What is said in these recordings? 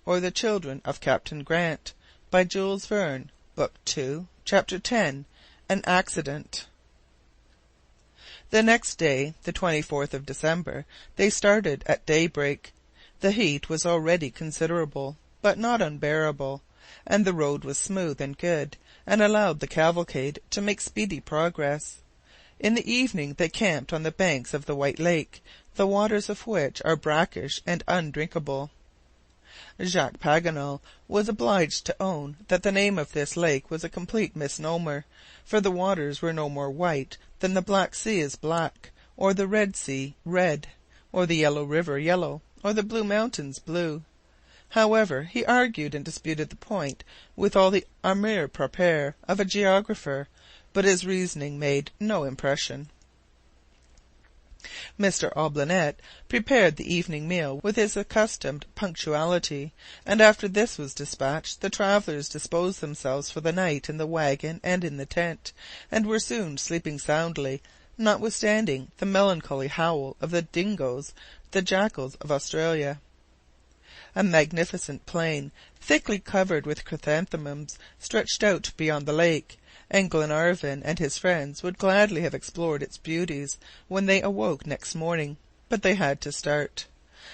or the Children of Captain Grant, by Jules Verne, Book 2, Chapter 10, An Accident. The next day, the 24th of December, they started at daybreak. The heat was already considerable, but not unbearable, and the road was smooth and good, and allowed the cavalcade to make speedy progress. In the evening they camped on the banks of the White Lake, the waters of which are brackish and undrinkable. Jacques Paganel was obliged to own that the name of this lake was a complete misnomer, for the waters were no more white than the Black Sea is black, or the Red Sea red, or the Yellow River yellow, or the Blue Mountains blue. However, he argued and disputed the point with all the amour propre of a geographer, but his reasoning made no impression. Mr. Olbinett prepared the evening meal with his accustomed punctuality, and after this was dispatched, the travellers disposed themselves for the night in the wagon and in the tent, and were soon sleeping soundly, notwithstanding the melancholy howl of the dingoes, the jackals of Australia. A magnificent plain, thickly covered with chrysanthemums, stretched out beyond the lake, and Glenarvan and his friends would gladly have explored its beauties when they awoke next morning, but they had to start.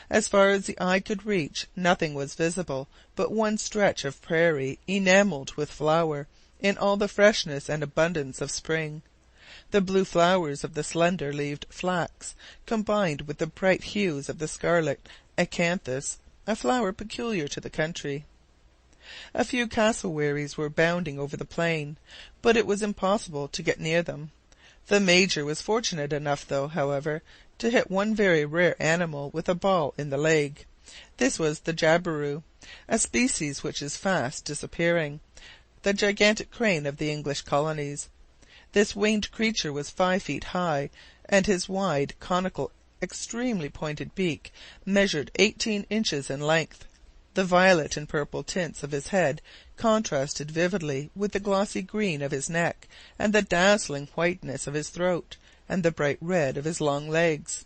As far as the eye could reach, nothing was visible but one stretch of prairie enamelled with flower, in all the freshness and abundance of spring. The blue flowers of the slender-leaved flax combined with the bright hues of the scarlet acanthus, a flower peculiar to the country. A few cassowaries were bounding over the plain, but it was impossible to get near them. The Major was fortunate enough, however, to hit one very rare animal with a ball in the leg. This was the jabiru, a species which is fast disappearing, the gigantic crane of the English colonies. This winged creature was 5 feet high, and his wide, conical, extremely pointed beak measured 18 inches in length. The violet and purple tints of his head contrasted vividly with the glossy green of his neck, and the dazzling whiteness of his throat, and the bright red of his long legs.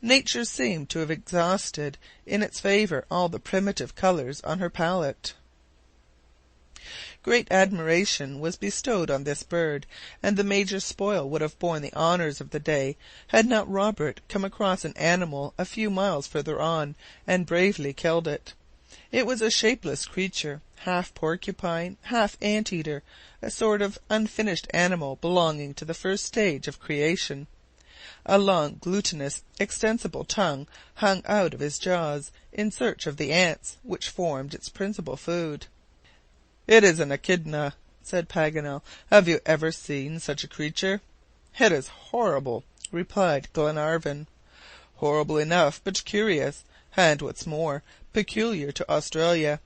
Nature seemed to have exhausted in its favour all the primitive colours on her palette. Great admiration was bestowed on this bird, and the Major's spoil would have borne the honours of the day had not Robert come across an animal a few miles further on, and bravely killed it. It was a shapeless creature, half porcupine, half ant-eater, a sort of unfinished animal belonging to the first stage of creation. A long, glutinous, extensible tongue hung out of his jaws in search of the ants, which formed its principal food. "It is an echidna," said Paganel. "Have you ever seen such a creature?" "It is horrible," replied Glenarvan. "Horrible enough, but curious, and what's more, peculiar to Australia.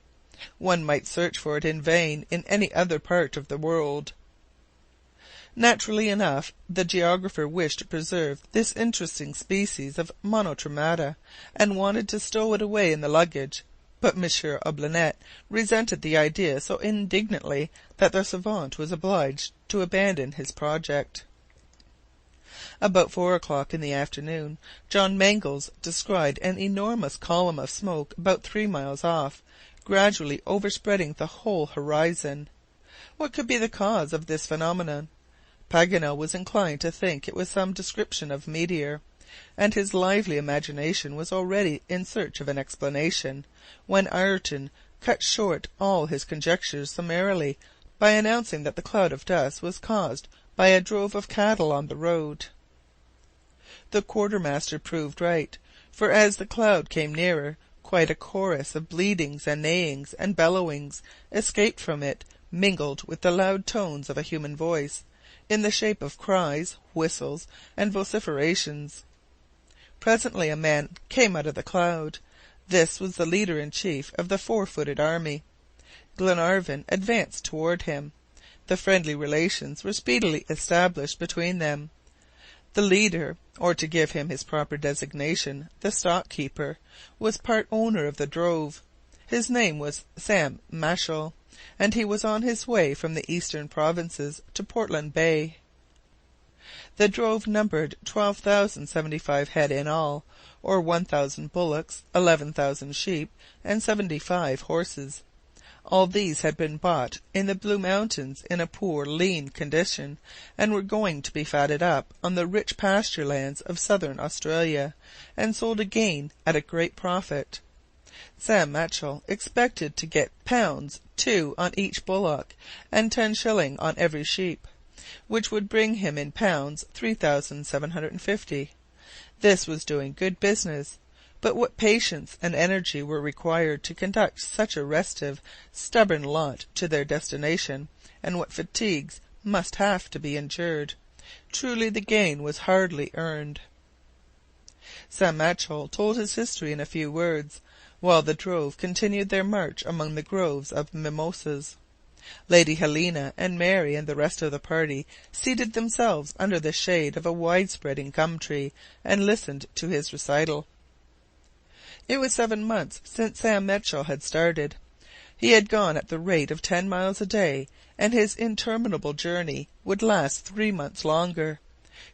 One might search for it in vain in any other part of the world." Naturally enough, the geographer wished to preserve this interesting species of monotremata, and wanted to stow it away in the luggage, but Monsieur Olbinett resented the idea so indignantly that the savant was obliged to abandon his project. About 4 o'clock in the afternoon, John Mangles descried an enormous column of smoke about 3 miles off, gradually overspreading the whole horizon. What could be the cause of this phenomenon? Paganel was inclined to think it was some description of meteor, and his lively imagination was already in search of an explanation, when Ayrton cut short all his conjectures summarily by announcing that the cloud of dust was caused by a drove of cattle on the road. The quartermaster proved right, for as the cloud came nearer, quite a chorus of bleatings and neighings and bellowings escaped from it, mingled with the loud tones of a human voice, in the shape of cries, whistles, and vociferations. Presently a man came out of the cloud. This was the leader-in-chief of the 4-footed army. Glenarvan advanced toward him. The friendly relations were speedily established between them. The leader, or to give him his proper designation, the stock-keeper, was part owner of the drove. His name was Sam Machell, and he was on his way from the eastern provinces to Portland Bay. The drove numbered 12,075 head in all, or 1,000 bullocks, 11,000 sheep, and 75 horses. All these had been bought in the Blue Mountains in a poor, lean condition, and were going to be fatted up on the rich pasture lands of southern Australia, and sold again at a great profit. Sam Machell expected to get £2 on each bullock, and 10 shillings on every sheep, which would bring him in pounds 3,750. This was doing good business, but what patience and energy were required to conduct such a restive, stubborn lot to their destination, and what fatigues must have to be endured. Truly the gain was hardly earned. Sam Machell told his history in a few words, while the drove continued their march among the groves of mimosas. Lady Helena and Mary and the rest of the party seated themselves under the shade of a wide-spreading gum-tree, and listened to his recital. It was 7 months since Sam Machell had started. He had gone at the rate of 10 miles a day, and his interminable journey would last 3 months longer.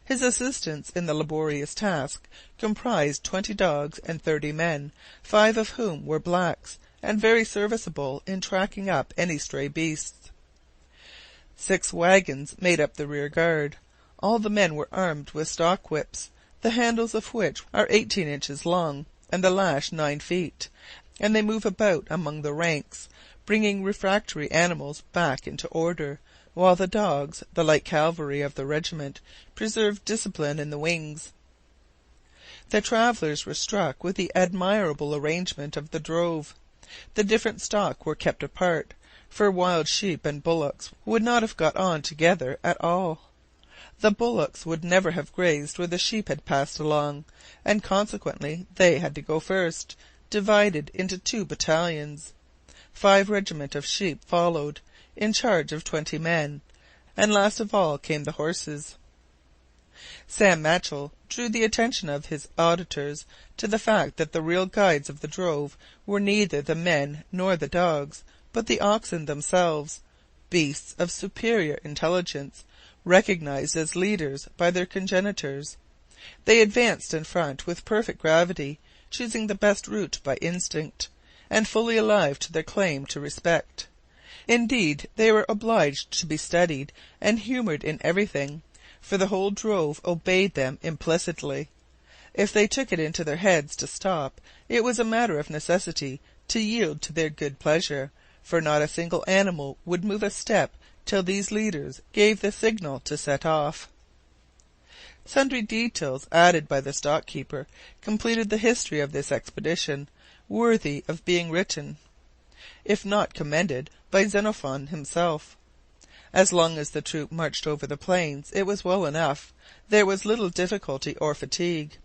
His assistants in the laborious task comprised 20 dogs and 30 men, 5 of whom were blacks, and very serviceable in tracking up any stray beasts. 6 wagons made up the rear guard. All the men were armed with stock whips, the handles of which are 18 inches long, and the lash 9 feet, and they move about among the ranks, bringing refractory animals back into order, while the dogs, the light cavalry of the regiment, preserved discipline in the wings. The travellers were struck with the admirable arrangement of the drove. The different stock were kept apart, for wild sheep and bullocks would not have got on together at all. The bullocks would never have grazed where the sheep had passed along, and consequently they had to go first, divided into 2 battalions. 5 regiments of sheep followed, in charge of 20 men, and last of all came the horses. Sam Machell drew the attention of his auditors to the fact that the real guides of the drove were neither the men nor the dogs, but the oxen themselves, beasts of superior intelligence, recognized as leaders by their congenitors. They advanced in front with perfect gravity, choosing the best route by instinct, and fully alive to their claim to respect. Indeed, they were obliged to be studied and humoured in everything, for the whole drove obeyed them implicitly. If they took it into their heads to stop, it was a matter of necessity to yield to their good pleasure, for not a single animal would move a step till these leaders gave the signal to set off. Sundry details added by the stock-keeper completed the history of this expedition, worthy of being written, if not commended, by Xenophon himself. As long as the troop marched over the plains, it was well enough. There was little difficulty or fatigue.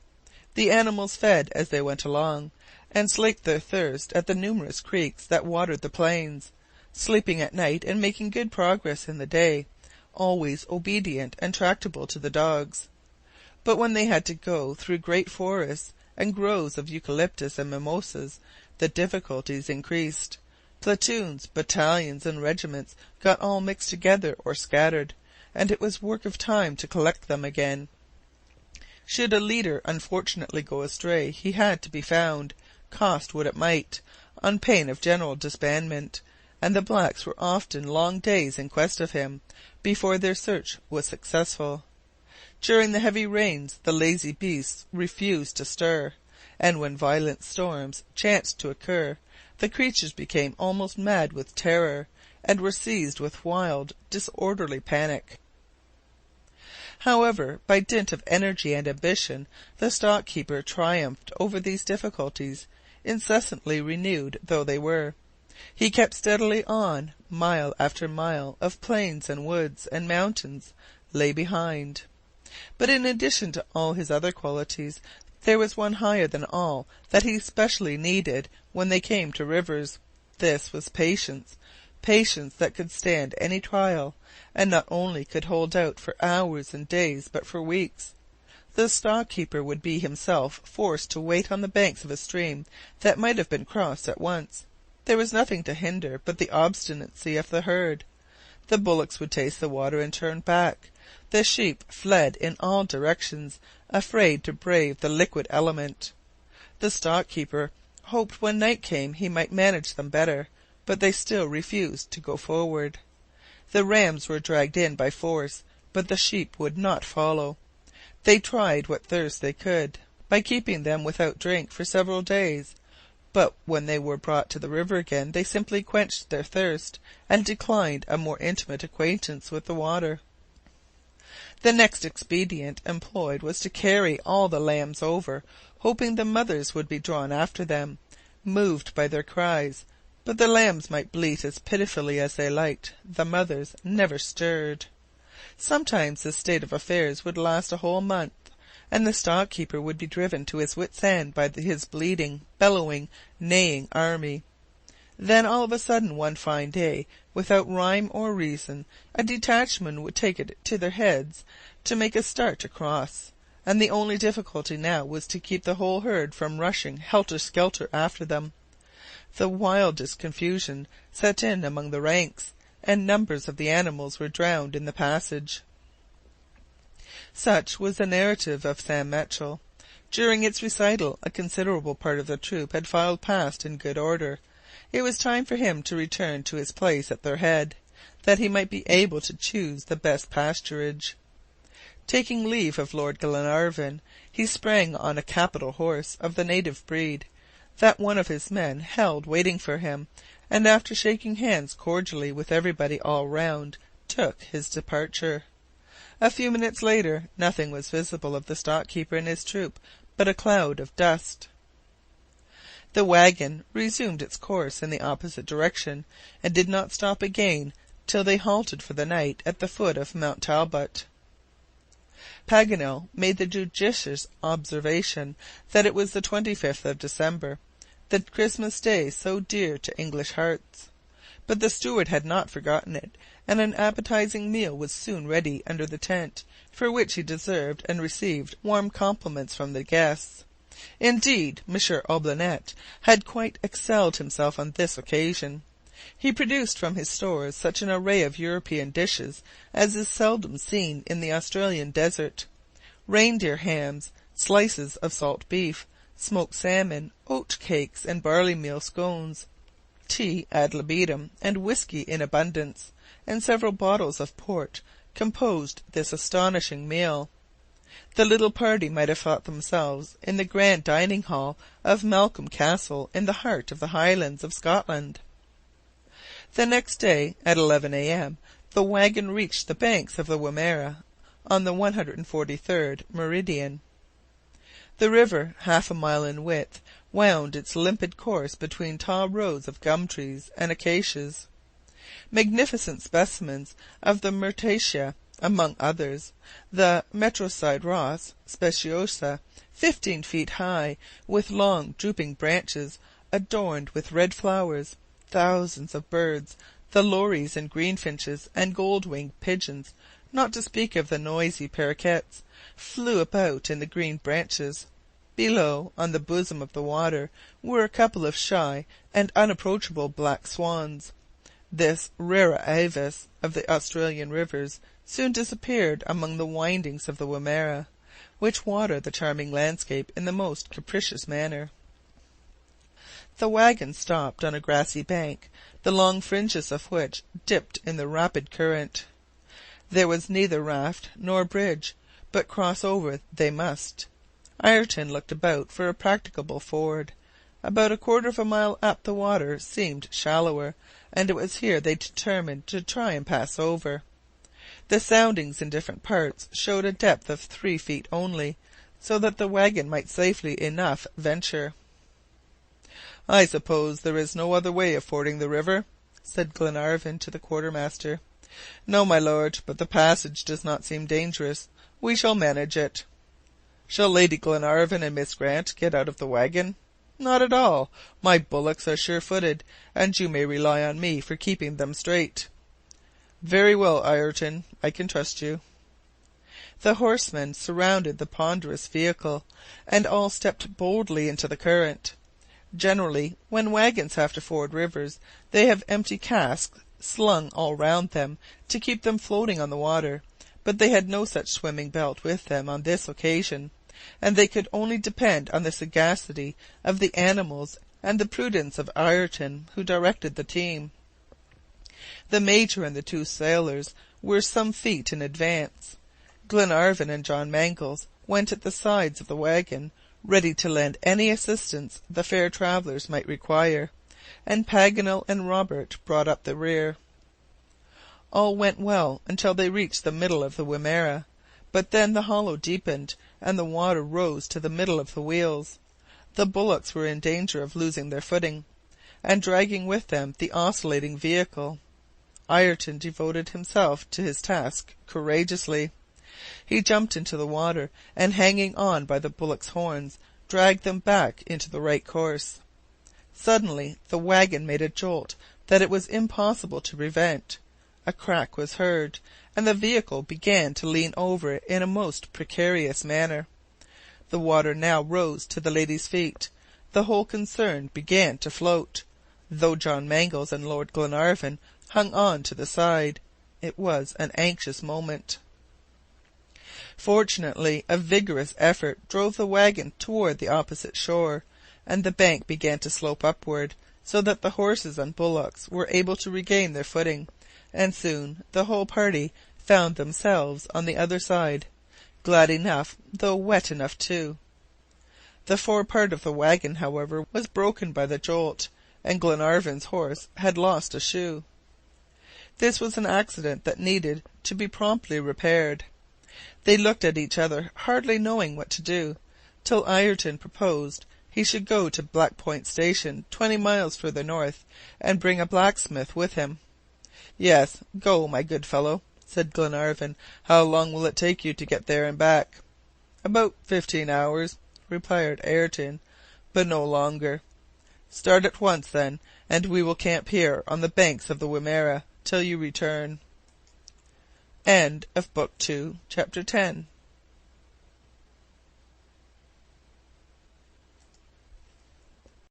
The animals fed as they went along, and slaked their thirst at the numerous creeks that watered the plains, sleeping at night and making good progress in the day, always obedient and tractable to the dogs. But when they had to go through great forests and groves of eucalyptus and mimosas, the difficulties increased. Platoons, battalions, and regiments got all mixed together or scattered, and it was work of time to collect them again. Should a leader unfortunately go astray, he had to be found, cost what it might, on pain of general disbandment, and the blacks were often long days in quest of him, before their search was successful. During the heavy rains the lazy beasts refused to stir, and when violent storms chanced to occur, the creatures became almost mad with terror, and were seized with wild, disorderly panic. However, by dint of energy and ambition, the stock-keeper triumphed over these difficulties, incessantly renewed though they were. He kept steadily on. Mile after mile of plains and woods and mountains lay behind. But in addition to all his other qualities, there was one higher than all that he specially needed when they came to rivers. This was patience, patience that could stand any trial, and not only could hold out for hours and days, but for weeks. The stock-keeper would be himself forced to wait on the banks of a stream that might have been crossed at once. There was nothing to hinder but the obstinacy of the herd. The bullocks would taste the water and turn back. The sheep fled in all directions, afraid to brave the liquid element. The stock-keeper hoped when night came he might manage them better, but they still refused to go forward. The rams were dragged in by force, but the sheep would not follow. They tried what thirst they could, by keeping them without drink for several days, but when they were brought to the river again they simply quenched their thirst, and declined a more intimate acquaintance with the water. The next expedient employed was to carry all the lambs over, hoping the mothers would be drawn after them, moved by their cries, but the lambs might bleat as pitifully as they liked, the mothers never stirred. Sometimes this state of affairs would last a whole month, and the stock-keeper would be driven to his wits' end by his bleating, bellowing, neighing army. Then all of a sudden one fine day, without rhyme or reason, a detachment would take it to their heads to make a start across, and the only difficulty now was to keep the whole herd from rushing helter-skelter after them. The wildest confusion set in among the ranks, and numbers of the animals were drowned in the passage. Such was the narrative of Sam Machell. During its recital a considerable part of the troop had filed past in good order. It was time for him to return to his place at their head, that he might be able to choose the best pasturage. Taking leave of Lord Glenarvan, he sprang on a capital horse of the native breed, that one of his men held waiting for him, and after shaking hands cordially with everybody all round, took his departure. A few minutes later nothing was visible of the stock-keeper and his troop but a cloud of dust. The wagon resumed its course in the opposite direction, and did not stop again till they halted for the night at the foot of Mount Talbot. Paganel made the judicious observation that it was the 25th of December, the Christmas day so dear to English hearts. But the steward had not forgotten it, and an appetizing meal was soon ready under the tent, for which he deserved and received warm compliments from the guests. Indeed, Monsieur Olbinett had quite excelled himself on this occasion. He produced from his stores such an array of European dishes as is seldom seen in the Australian desert: reindeer hams, slices of salt beef, smoked salmon, oat cakes, and barley meal scones. Tea ad libitum, and whisky in abundance, and several bottles of port composed this astonishing meal. The little party might have thought themselves in the grand dining hall of Malcolm Castle in the heart of the Highlands of Scotland. The next day, at 11 a.m., the wagon reached the banks of the Wimmera on the 143rd meridian. The river, half a mile in width, wound its limpid course between tall rows of gum trees and acacias. Magnificent specimens of the myrtaceae, among others, the Metroside Ross speciosa, 15 feet high, with long drooping branches adorned with red flowers, thousands of birds, the lories and greenfinches and gold-winged pigeons, not to speak of the noisy paroquets, flew about in the green branches. Below, on the bosom of the water, were a couple of shy and unapproachable black swans. This rara avis of the Australian rivers soon disappeared among the windings of the Wimmera, which water the charming landscape in the most capricious manner. The wagon stopped on a grassy bank, the long fringes of which dipped in the rapid current. There was neither raft nor bridge, but cross over they must. Ayrton looked about for a practicable ford. About a quarter of a mile up the water seemed shallower, and it was here they determined to try and pass over. The soundings in different parts showed a depth of 3 feet only, so that the wagon might safely enough venture. "I suppose there is no other way of fording the river?" said Glenarvan to the quartermaster. "No, my lord, but the passage does not seem dangerous. We shall manage it." "Shall Lady Glenarvan and Miss Grant get out of the wagon?" "Not at all. My bullocks are sure-footed, and you may rely on me for keeping them straight." "Very well, Ayrton, I can trust you." The horsemen surrounded the ponderous vehicle, and all stepped boldly into the current. Generally, when wagons have to ford rivers, they have empty casks slung all round them to keep them floating on the water, but they had no such swimming belt with them on this occasion, and they could only depend on the sagacity of the animals and the prudence of Ayrton, who directed the team. The Major and the two sailors were some feet in advance. Glenarvan and John Mangles went at the sides of the wagon, ready to lend any assistance the fair travellers might require, and Paganel and Robert brought up the rear. All went well until they reached the middle of the Wimerra, but then the hollow deepened, and the water rose to the middle of the wheels. The bullocks were in danger of losing their footing, and dragging with them the oscillating vehicle. Ayrton devoted himself to his task courageously. He jumped into the water, and hanging on by the bullocks' horns, dragged them back into the right course. Suddenly the wagon made a jolt that it was impossible to prevent. A crack was heard, and the vehicle began to lean over in a most precarious manner. The water now rose to the ladies' feet. The whole concern began to float, though John Mangles and Lord Glenarvan hung on to the side. It was an anxious moment. Fortunately, a vigorous effort drove the wagon toward the opposite shore, and the bank began to slope upward, so that the horses and bullocks were able to regain their footing, and soon the whole party found themselves on the other side, glad enough, though wet enough too. The fore part of the wagon, however, was broken by the jolt, and Glenarvan's horse had lost a shoe. This was an accident that needed to be promptly repaired. They looked at each other, hardly knowing what to do, till Ayrton proposed he should go to Black Point Station, 20 miles further north, and bring a blacksmith with him. "Yes, go, my good fellow," said Glenarvan. "How long will it take you to get there and back?" "About 15 hours," replied Ayrton, "but no longer." "Start at once, then, and we will camp here on the banks of the Wimerra till you return." End of Book 2, Chapter 10.